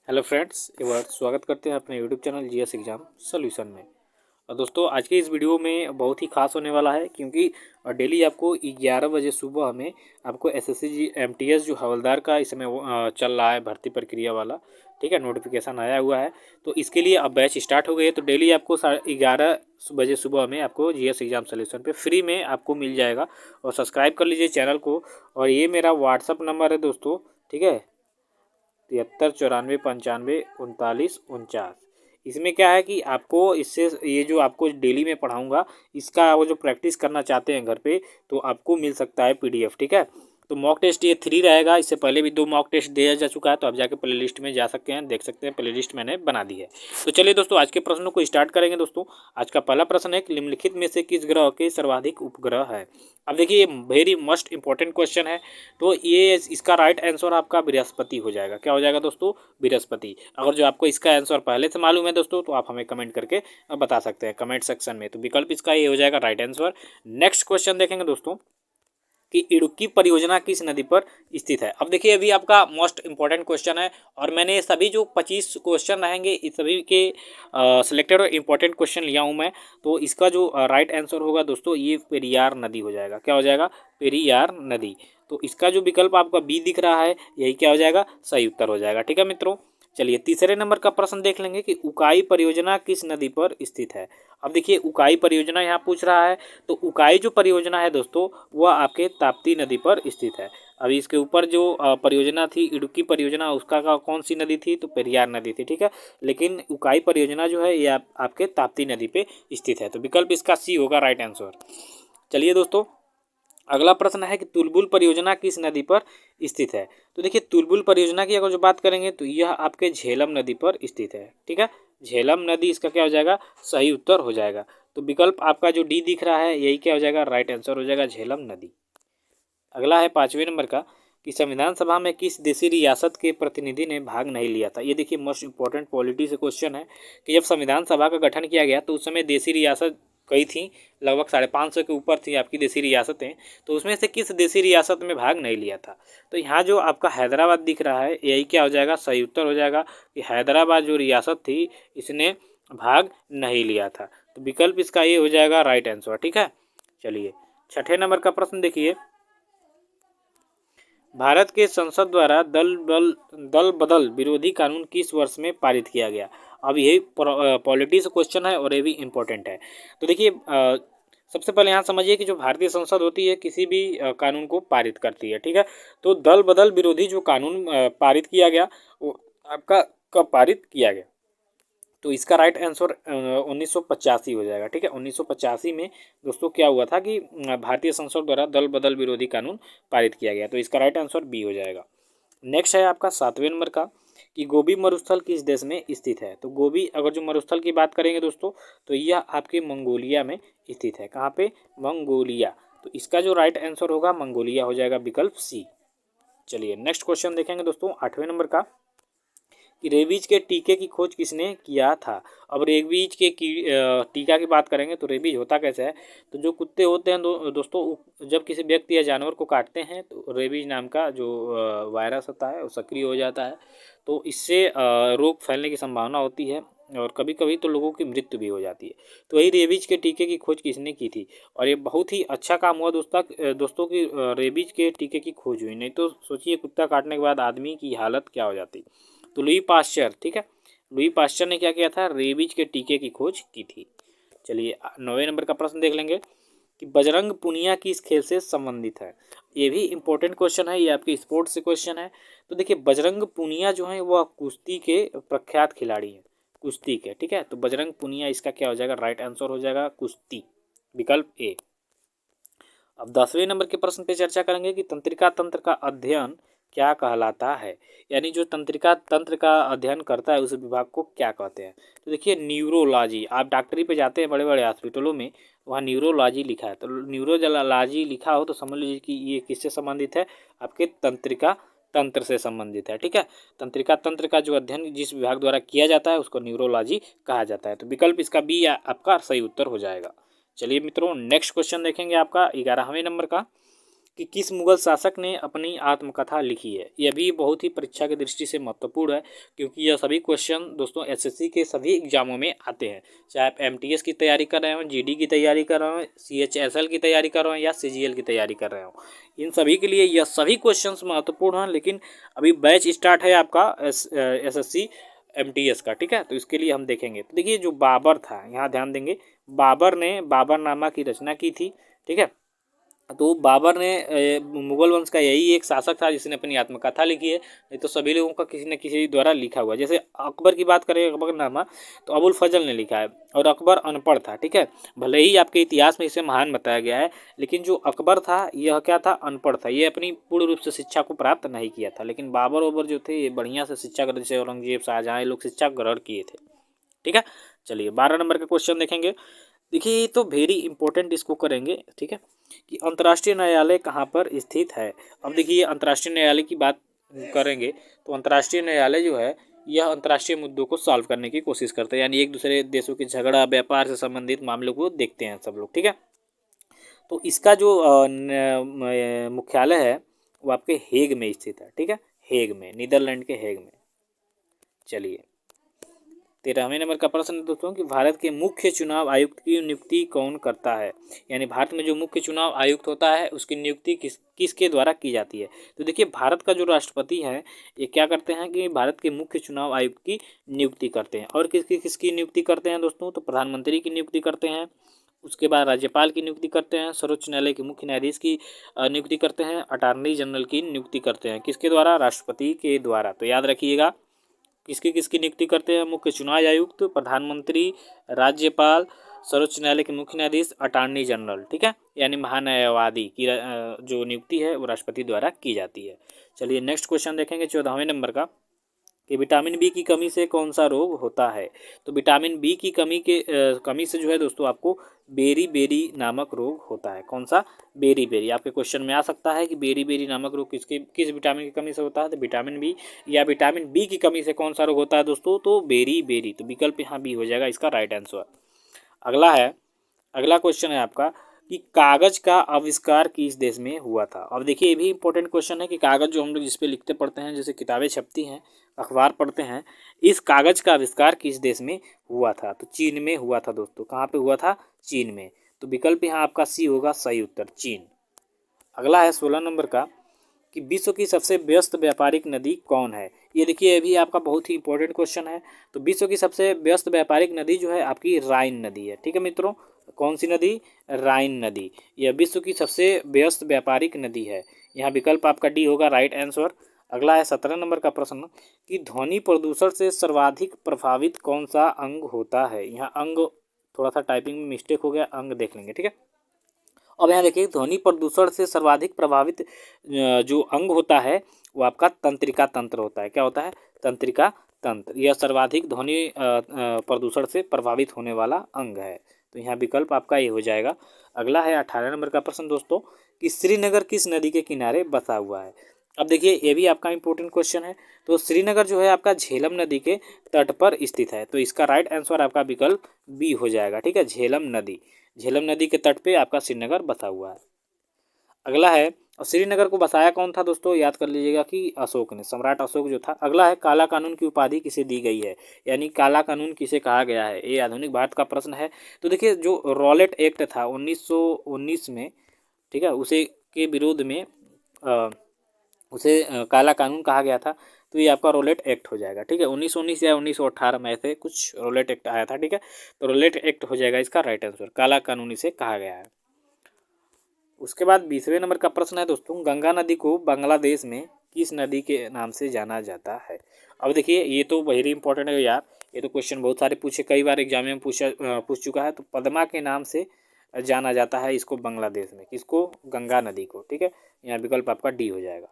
Hello friends, एक बार स्वागत करते हैं अपने YouTube channel GS exam solution में। और दोस्तों, आज के इस वीडियो में बहुत ही खास होने वाला है क्योंकि डेली आपको 11 बजे सुबह में आपको एसएससी जी एमटीएस जो हवलदार का इस समय चल रहा है भर्ती प्रक्रिया वाला, ठीक है, नोटिफिकेशन आया हुआ है। तो इसके लिए अब बैच स्टार्ट हो गई है। तो डेली आपको 11:30 बजे सुबह में आपको जीएस एग्ज़ाम सॉल्यूशन पे फ्री में आपको मिल जाएगा। और सब्सक्राइब कर लीजिए चैनल को। और ये मेरा व्हाट्सअप नंबर है दोस्तों, ठीक है, 73 94 95 39 49। इसमें क्या है कि आपको इससे ये जो आपको डेली में पढ़ाऊँगा इसका वो जो प्रैक्टिस करना चाहते हैं घर पे, तो आपको मिल सकता है पीडीएफ, ठीक है। तो मॉक टेस्ट ये 3 रहेगा। इससे पहले भी 2 मॉक टेस्ट दिया जा चुका है, तो आप जाके प्ले लिस्ट में जा सकते हैं, देख सकते हैं, प्ले लिस्ट मैंने बना दी है। तो चलिए दोस्तों, आज के प्रश्नों को स्टार्ट करेंगे। दोस्तों, आज का पहला प्रश्न है कि निम्नलिखित में से किस ग्रह के सर्वाधिक उपग्रह है। अब देखिए, ये वेरी मस्ट इंपॉर्टेंट क्वेश्चन है। तो ये इसका राइट आंसर आपका बृहस्पति हो जाएगा। क्या हो जाएगा दोस्तों? बृहस्पति। अगर जो आपको इसका आंसर पहले से मालूम है दोस्तों, तो आप हमें कमेंट करके बता सकते हैं कमेंट सेक्शन में। तो विकल्प इसका ये हो जाएगा राइट आंसर। नेक्स्ट क्वेश्चन देखेंगे दोस्तों कि इडुक्की परियोजना किस नदी पर स्थित है। अब देखिए, अभी आपका मोस्ट इंपॉर्टेंट क्वेश्चन है और मैंने सभी जो 25 क्वेश्चन रहेंगे इस सभी के सिलेक्टेड और इम्पोर्टेंट क्वेश्चन लिया हूँ मैं। तो इसका जो राइट आंसर होगा दोस्तों, ये पेरियार नदी हो जाएगा। क्या हो जाएगा? पेरियार नदी। तो इसका जो विकल्प आपका बी दिख रहा है, यही क्या हो जाएगा? सही उत्तर हो जाएगा। ठीक है मित्रों, चलिए तीसरे नंबर का प्रश्न देख लेंगे कि उकाई परियोजना किस नदी पर स्थित है। अब देखिए, उकाई परियोजना यहाँ पूछ रहा है। तो उकाई जो परियोजना है दोस्तों, वह आपके ताप्ती नदी पर स्थित है। अभी इसके ऊपर जो परियोजना थी इडुक्की परियोजना, उसका कौन सी नदी थी? तो पेरियार नदी थी, ठीक है। लेकिन उकाई परियोजना जो है ये आपके ताप्ती नदी पे स्थित है। तो विकल्प इसका सी होगा राइट आंसर। चलिए दोस्तों, अगला प्रश्न है कि तुलबुल परियोजना किस नदी पर स्थित है। तो देखिए, तुलबुल परियोजना की अगर जो बात करेंगे तो यह आपके झेलम नदी पर स्थित है, ठीक है। झेलम नदी इसका क्या हो जाएगा? सही उत्तर हो जाएगा। तो विकल्प आपका जो डी दिख रहा है, यही क्या हो जाएगा? राइट आंसर हो जाएगा, झेलम नदी। अगला है 5वें नंबर का कि संविधान सभा में किस देशी रियासत के प्रतिनिधि ने भाग नहीं लिया था। ये देखिए, मोस्ट इंपॉर्टेंट पॉलिटी से क्वेश्चन है कि जब संविधान सभा का गठन किया गया तो उस समय देशी रियासत कई थी, लगभग 550 के ऊपर थी आपकी देशी रियासतें। तो उसमें से किस देशी रियासत में भाग नहीं लिया था? तो यहाँ जो आपका हैदराबाद दिख रहा है, यही क्या हो जाएगा? सही उत्तर हो जाएगा कि हैदराबाद जो रियासत थी इसने भाग नहीं लिया था। तो विकल्प इसका ये हो जाएगा राइट आंसर, ठीक है। चलिए 6ठे नंबर का प्रश्न देखिए, भारत के संसद द्वारा दल बदल विरोधी कानून किस वर्ष में पारित किया गया। अब यही पॉलिटी से क्वेश्चन है और ये भी इम्पोर्टेंट है। तो देखिए, सबसे पहले यहाँ समझिए कि जो भारतीय संसद होती है किसी भी कानून को पारित करती है, ठीक है। तो दल बदल विरोधी जो कानून पारित किया गया, वो आपका कब पारित किया गया? तो इसका राइट आंसर 1985 हो जाएगा, ठीक है। 1985 में दोस्तों क्या हुआ था कि भारतीय संसद द्वारा दल बदल विरोधी कानून पारित किया गया। तो इसका राइट आंसर बी हो जाएगा। नेक्स्ट है आपका 7वें नंबर का कि गोबी मरुस्थल किस देश में स्थित है। तो गोबी अगर जो मरुस्थल की बात करेंगे दोस्तों, तो यह आपके मंगोलिया में स्थित है। कहाँ पे? मंगोलिया। तो इसका जो राइट आंसर होगा मंगोलिया हो जाएगा, विकल्प सी। चलिए नेक्स्ट क्वेश्चन देखेंगे दोस्तों, 8वें नंबर का कि रेबीज के टीके की खोज किसने किया था। अब रेबीज के टीका की बात करेंगे तो रेबीज होता कैसे है? तो जो कुत्ते होते हैं दोस्तों, जब किसी व्यक्ति या जानवर को काटते हैं तो रेबीज नाम का जो वायरस होता है वो सक्रिय हो जाता है। तो इससे रोग फैलने की संभावना होती है और कभी कभी तो लोगों की मृत्यु भी हो जाती है। तो वही रेबीज के टीके की खोज किसने की थी? और ये बहुत ही अच्छा काम हुआ दोस्तों की रेबीज के टीके की खोज हुई। नहीं तो सोचिए, कुत्ता काटने के बाद आदमी की हालत क्या हो जाती। तो लुई पास्चर, ठीक है, लुई पास्चर ने क्या किया था? रेबीज के टीके की खोज की थी। चलिए 9वें नंबर का प्रश्न देख लेंगे कि बजरंग पुनिया किस खेल से संबंधित है। ये भी इंपॉर्टेंट क्वेश्चन है, ये आपके स्पोर्ट्स से क्वेश्चन है। तो देखिए, बजरंग पुनिया जो है वह कुश्ती के प्रख्यात खिलाड़ी हैं, कुश्ती के, ठीक है। तो बजरंग पुनिया इसका क्या हो जाएगा? राइट आंसर हो जाएगा कुश्ती, विकल्प ए। अब 10वें नंबर के प्रश्न पे चर्चा करेंगे कि तंत्रिका तंत्र का अध्ययन क्या कहलाता है। यानी जो तंत्रिका तंत्र का अध्ययन करता है उस विभाग को क्या कहते हैं। तो देखिए, न्यूरोलॉजी, आप डॉक्टरी पे जाते हैं बड़े बड़े हॉस्पिटलों में, वहाँ न्यूरोलॉजी लिखा है। तो न्यूरोलॉजी लिखा हो तो समझ लीजिए कि ये किससे संबंधित है? आपके तंत्रिका तंत्र से संबंधित है, ठीक है। तंत्रिका तंत्र का जो अध्ययन जिस विभाग द्वारा किया जाता है उसको न्यूरोलॉजी कहा जाता है। तो विकल्प इसका बी आपका सही उत्तर हो जाएगा। चलिए मित्रों, नेक्स्ट क्वेश्चन देखेंगे आपका 11वें नंबर का कि किस मुगल शासक ने अपनी आत्मकथा लिखी है। यह भी बहुत ही परीक्षा की दृष्टि से महत्वपूर्ण है, क्योंकि यह सभी क्वेश्चन दोस्तों एसएससी के सभी एग्जामों में आते हैं। चाहे आप एमटीएस की तैयारी कर रहे हो, जीडी की तैयारी कर रहे हो, सीएचएसएल की तैयारी कर रहे हो या सीजीएल की तैयारी कर रहे हो, इन सभी के लिए यह सभी क्वेश्चंस महत्वपूर्ण हैं। लेकिन अभी बैच स्टार्ट है आपका एसएससी एमटीएस का, ठीक है। तो इसके लिए हम देखेंगे। तो देखिए जो बाबर था, यहाँ ध्यान देंगे, बाबर ने बाबरनामा की रचना की थी, ठीक है। तो बाबर ने मुगल वंश का यही एक शासक था जिसने अपनी आत्मकथा लिखी है, नहीं तो सभी लोगों का किसी न किसी द्वारा लिखा हुआ है। जैसे अकबर की बात करें, अकबरनामा, तो अबुल फजल ने लिखा है, और अकबर अनपढ़ था, ठीक है। भले ही आपके इतिहास में इसे महान बताया गया है, लेकिन जो अकबर था यह क्या था, अनपढ़ था। ये अपनी पूर्ण रूप से शिक्षा को प्राप्त नहीं किया था। लेकिन बाबर ओबर जो थे ये बढ़िया से शिक्षा ग्रहण, जैसे औरंगजेब, शाहजहाँ, ये लोग शिक्षा ग्रहण किए थे, ठीक है। चलिए 12 नंबर का क्वेश्चन देखेंगे। देखिए ये तो वेरी इंपॉर्टेंट, इसको करेंगे, ठीक है, कि अंतर्राष्ट्रीय न्यायालय कहाँ पर स्थित है। अब देखिए अंतर्राष्ट्रीय न्यायालय की बात करेंगे तो अंतर्राष्ट्रीय न्यायालय जो है यह अंतर्राष्ट्रीय मुद्दों को सॉल्व करने की कोशिश करते हैं, यानी एक दूसरे देशों के झगड़ा, व्यापार से संबंधित मामलों को देखते हैं सब लोग, ठीक है। तो इसका जो मुख्यालय है वो आपके हेग में स्थित है, ठीक है, हेग में, नीदरलैंड के हेग में। चलिए 13वें नंबर का प्रश्न है दोस्तों कि भारत के मुख्य चुनाव आयुक्त की नियुक्ति कौन करता है। यानी भारत में जो मुख्य चुनाव आयुक्त होता है उसकी नियुक्ति किसके द्वारा की जाती है। तो देखिए भारत का जो राष्ट्रपति है ये क्या करते हैं कि भारत के मुख्य चुनाव आयुक्त की नियुक्ति करते हैं। और किसकी नियुक्ति करते हैं दोस्तों, तो प्रधानमंत्री की नियुक्ति करते हैं, उसके बाद राज्यपाल की नियुक्ति करते हैं, सर्वोच्च न्यायालय के मुख्य न्यायाधीश की नियुक्ति करते हैं, अटॉर्नी जनरल की नियुक्ति करते हैं। किसके द्वारा, राष्ट्रपति के द्वारा। तो याद रखिएगा किसकी नियुक्ति करते हैं, मुख्य चुनाव आयुक्त, प्रधानमंत्री, राज्यपाल, सर्वोच्च न्यायालय के मुख्य न्यायाधीश, अटॉर्नी जनरल, ठीक है, यानी महान्यायवादी की जो नियुक्ति है वो राष्ट्रपति द्वारा की जाती है। चलिए नेक्स्ट क्वेश्चन देखेंगे 14वें नंबर का कि विटामिन बी की कमी से कौन सा रोग होता है। तो विटामिन बी की कमी से जो है दोस्तों आपको बेरी बेरी नामक रोग होता है। कौन सा, बेरी बेरी। आपके क्वेश्चन में आ सकता है कि बेरी बेरी नामक रोग किस विटामिन की कमी से होता है, तो विटामिन बी या विटामिन बी की कमी से कौन सा रोग होता है दोस्तों, तो बेरी बेरी। तो विकल्प यहाँ बी हो जाएगा इसका राइट आंसर। अगला क्वेश्चन है आपका कि कागज का आविष्कार किस देश में हुआ था। अब देखिए ये भी इंपॉर्टेंट क्वेश्चन है कि कागज जो हम लोग जिस पे लिखते पढ़ते हैं, जैसे किताबें छपती हैं, अखबार पढ़ते हैं, इस कागज का आविष्कार किस देश में हुआ था। तो चीन में हुआ था दोस्तों। कहाँ पे हुआ था, चीन में। तो विकल्प यहाँ आपका सी होगा सही उत्तर, चीन। अगला है 16 नंबर का कि विश्व की सबसे व्यस्त व्यापारिक नदी कौन है। ये देखिए ये भी आपका बहुत ही इंपॉर्टेंट क्वेश्चन है। तो विश्व की सबसे व्यस्त व्यापारिक नदी जो है आपकी राइन नदी है, ठीक है मित्रों। कौन सी नदी, राइन नदी। यह विश्व की सबसे व्यस्त व्यापारिक नदी है। यहाँ विकल्प आपका डी होगा राइट आंसर। अगला है 17 नंबर का प्रश्न कि ध्वनि प्रदूषण से सर्वाधिक प्रभावित कौन सा अंग होता है। यहाँ अंग थोड़ा सा टाइपिंग में मिस्टेक हो गया, अंग देख लेंगे, ठीक है। अब यहाँ देखिए ध्वनि प्रदूषण से सर्वाधिक प्रभावित जो अंग होता है वो आपका तंत्रिका तंत्र होता है। क्या होता है, तंत्रिका तंत्र। यह सर्वाधिक ध्वनि प्रदूषण से प्रभावित होने वाला अंग है। तो यहाँ विकल्प आपका ये हो जाएगा। अगला है 18 नंबर का प्रश्न दोस्तों कि श्रीनगर किस नदी के किनारे बसा हुआ है। अब देखिए ये भी आपका इंपॉर्टेंट क्वेश्चन है। तो श्रीनगर जो है आपका झेलम नदी के तट पर स्थित है। तो इसका राइट आंसर आपका विकल्प बी हो जाएगा, ठीक है, झेलम नदी। झेलम नदी के तट पे आपका श्रीनगर बसा हुआ है। अगला है, और श्रीनगर को बसाया कौन था दोस्तों, याद कर लीजिएगा कि अशोक ने, सम्राट अशोक जो था। अगला है काला कानून की उपाधि किसे दी गई है, यानी काला कानून किसे कहा गया है। ये आधुनिक भारत का प्रश्न है। तो देखिए जो रॉलेट एक्ट था 1919 में, ठीक है, उसे के विरोध में उसे काला कानून कहा गया था। तो ये आपका रोलेट एक्ट हो जाएगा, ठीक है। 1919 या 1918 में ऐसे कुछ रोलेट एक्ट आया था, ठीक है। तो रोलेट एक्ट हो जाएगा इसका राइट आंसर। काला कानून इसे कहा गया है। उसके बाद 20वें नंबर का प्रश्न है दोस्तों, गंगा नदी को बांग्लादेश में किस नदी के नाम से जाना जाता है। अब देखिए ये तो वेरी इंपॉर्टेंट है यार, ये तो क्वेश्चन बहुत सारे पूछे, कई बार एग्जाम में पूछ चुका है। तो पद्मा के नाम से जाना जाता है इसको बांग्लादेश में, किसको, गंगा नदी को, ठीक है। यहाँ विकल्प आपका डी हो जाएगा।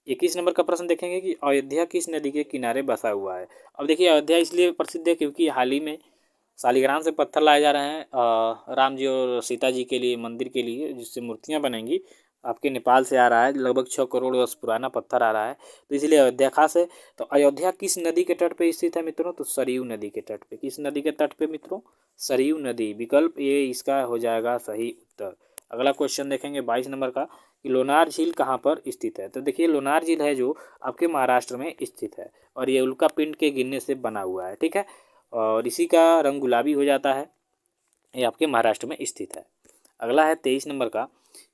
21 नंबर का प्रश्न देखेंगे कि अयोध्या किस नदी के किनारे बसा हुआ है। अब देखिए अयोध्या इसलिए प्रसिद्ध है क्योंकि हाल ही में शालिग्राम से पत्थर लाए जा रहे हैं राम जी और सीता जी के लिए, मंदिर के लिए, जिससे मूर्तियां बनेंगी। आपके नेपाल से आ रहा है, लगभग 6 करोड़ वर्ष पुराना पत्थर आ रहा है, तो इसलिए अयोध्या खास है। तो अयोध्या किस नदी के तट पे स्थित है मित्रों, तो सरयू नदी के तट पे। किस नदी के तट पे मित्रों, सरयू नदी। विकल्प ये इसका हो जाएगा सही उत्तर। अगला क्वेश्चन देखेंगे 22 नंबर का कि लोनार झील कहाँ पर स्थित है। तो देखिए लोनार झील है जो आपके महाराष्ट्र में स्थित है और ये उल्का पिंड के गिरने से बना हुआ है, ठीक है। और इसी का रंग गुलाबी हो जाता है, ये आपके महाराष्ट्र में स्थित है। अगला है 23 नंबर का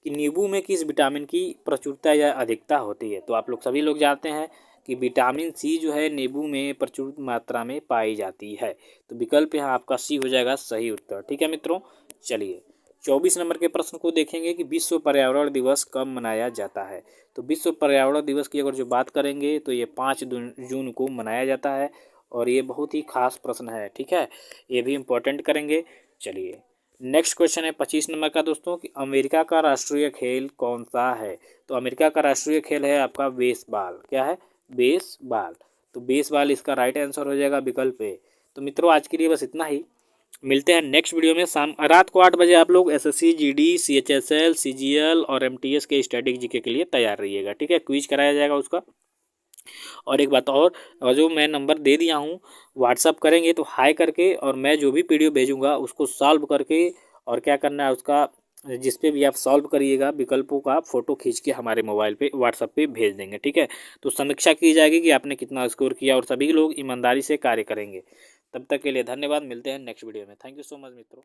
कि नींबू में किस विटामिन की प्रचुरता या अधिकता होती है। तो आप लोग सभी लोग जानते हैं कि विटामिन सी जो है नींबू में प्रचुर मात्रा में पाई जाती है। तो विकल्प यहाँ आपका सी हो जाएगा सही उत्तर, ठीक है मित्रों। चलिए 24 नंबर के प्रश्न को देखेंगे कि विश्व पर्यावरण दिवस कब मनाया जाता है। तो विश्व पर्यावरण दिवस की अगर जो बात करेंगे तो ये 5 जून को मनाया जाता है और ये बहुत ही खास प्रश्न है, ठीक है, ये भी इम्पोर्टेंट करेंगे। चलिए नेक्स्ट क्वेश्चन है 25 नंबर का दोस्तों कि अमेरिका का राष्ट्रीय खेल कौन सा है। तो अमेरिका का राष्ट्रीय खेल है आपका बेसबॉल। क्या है? बेसबॉल। तो बेसबॉल इसका राइट आंसर हो जाएगा विकल्प ए। तो मित्रों आज के लिए बस इतना ही, मिलते हैं नेक्स्ट वीडियो में। रात को 8 बजे आप लोग एसएससी जीडी सीएचएसएल सीजीएल और एमटीएस के स्टैटिक जीके के लिए तैयार रहिएगा, ठीक है। क्विज कराया जाएगा उसका। और एक बात और जो मैं नंबर दे दिया हूँ व्हाट्सअप करेंगे तो हाई करके, और मैं जो भी वीडियो भेजूँगा उसको सॉल्व करके, और क्या करना है उसका जिस पे भी आप सॉल्व करिएगा विकल्पों का फ़ोटो खींच के हमारे मोबाइल पे व्हाट्सअप पे भेज देंगे, ठीक है। तो समीक्षा की जाएगी कि आपने कितना स्कोर किया और सभी लोग ईमानदारी से कार्य करेंगे। तब तक के लिए धन्यवाद, मिलते हैं नेक्स्ट वीडियो में। थैंक यू सो मच मित्रों।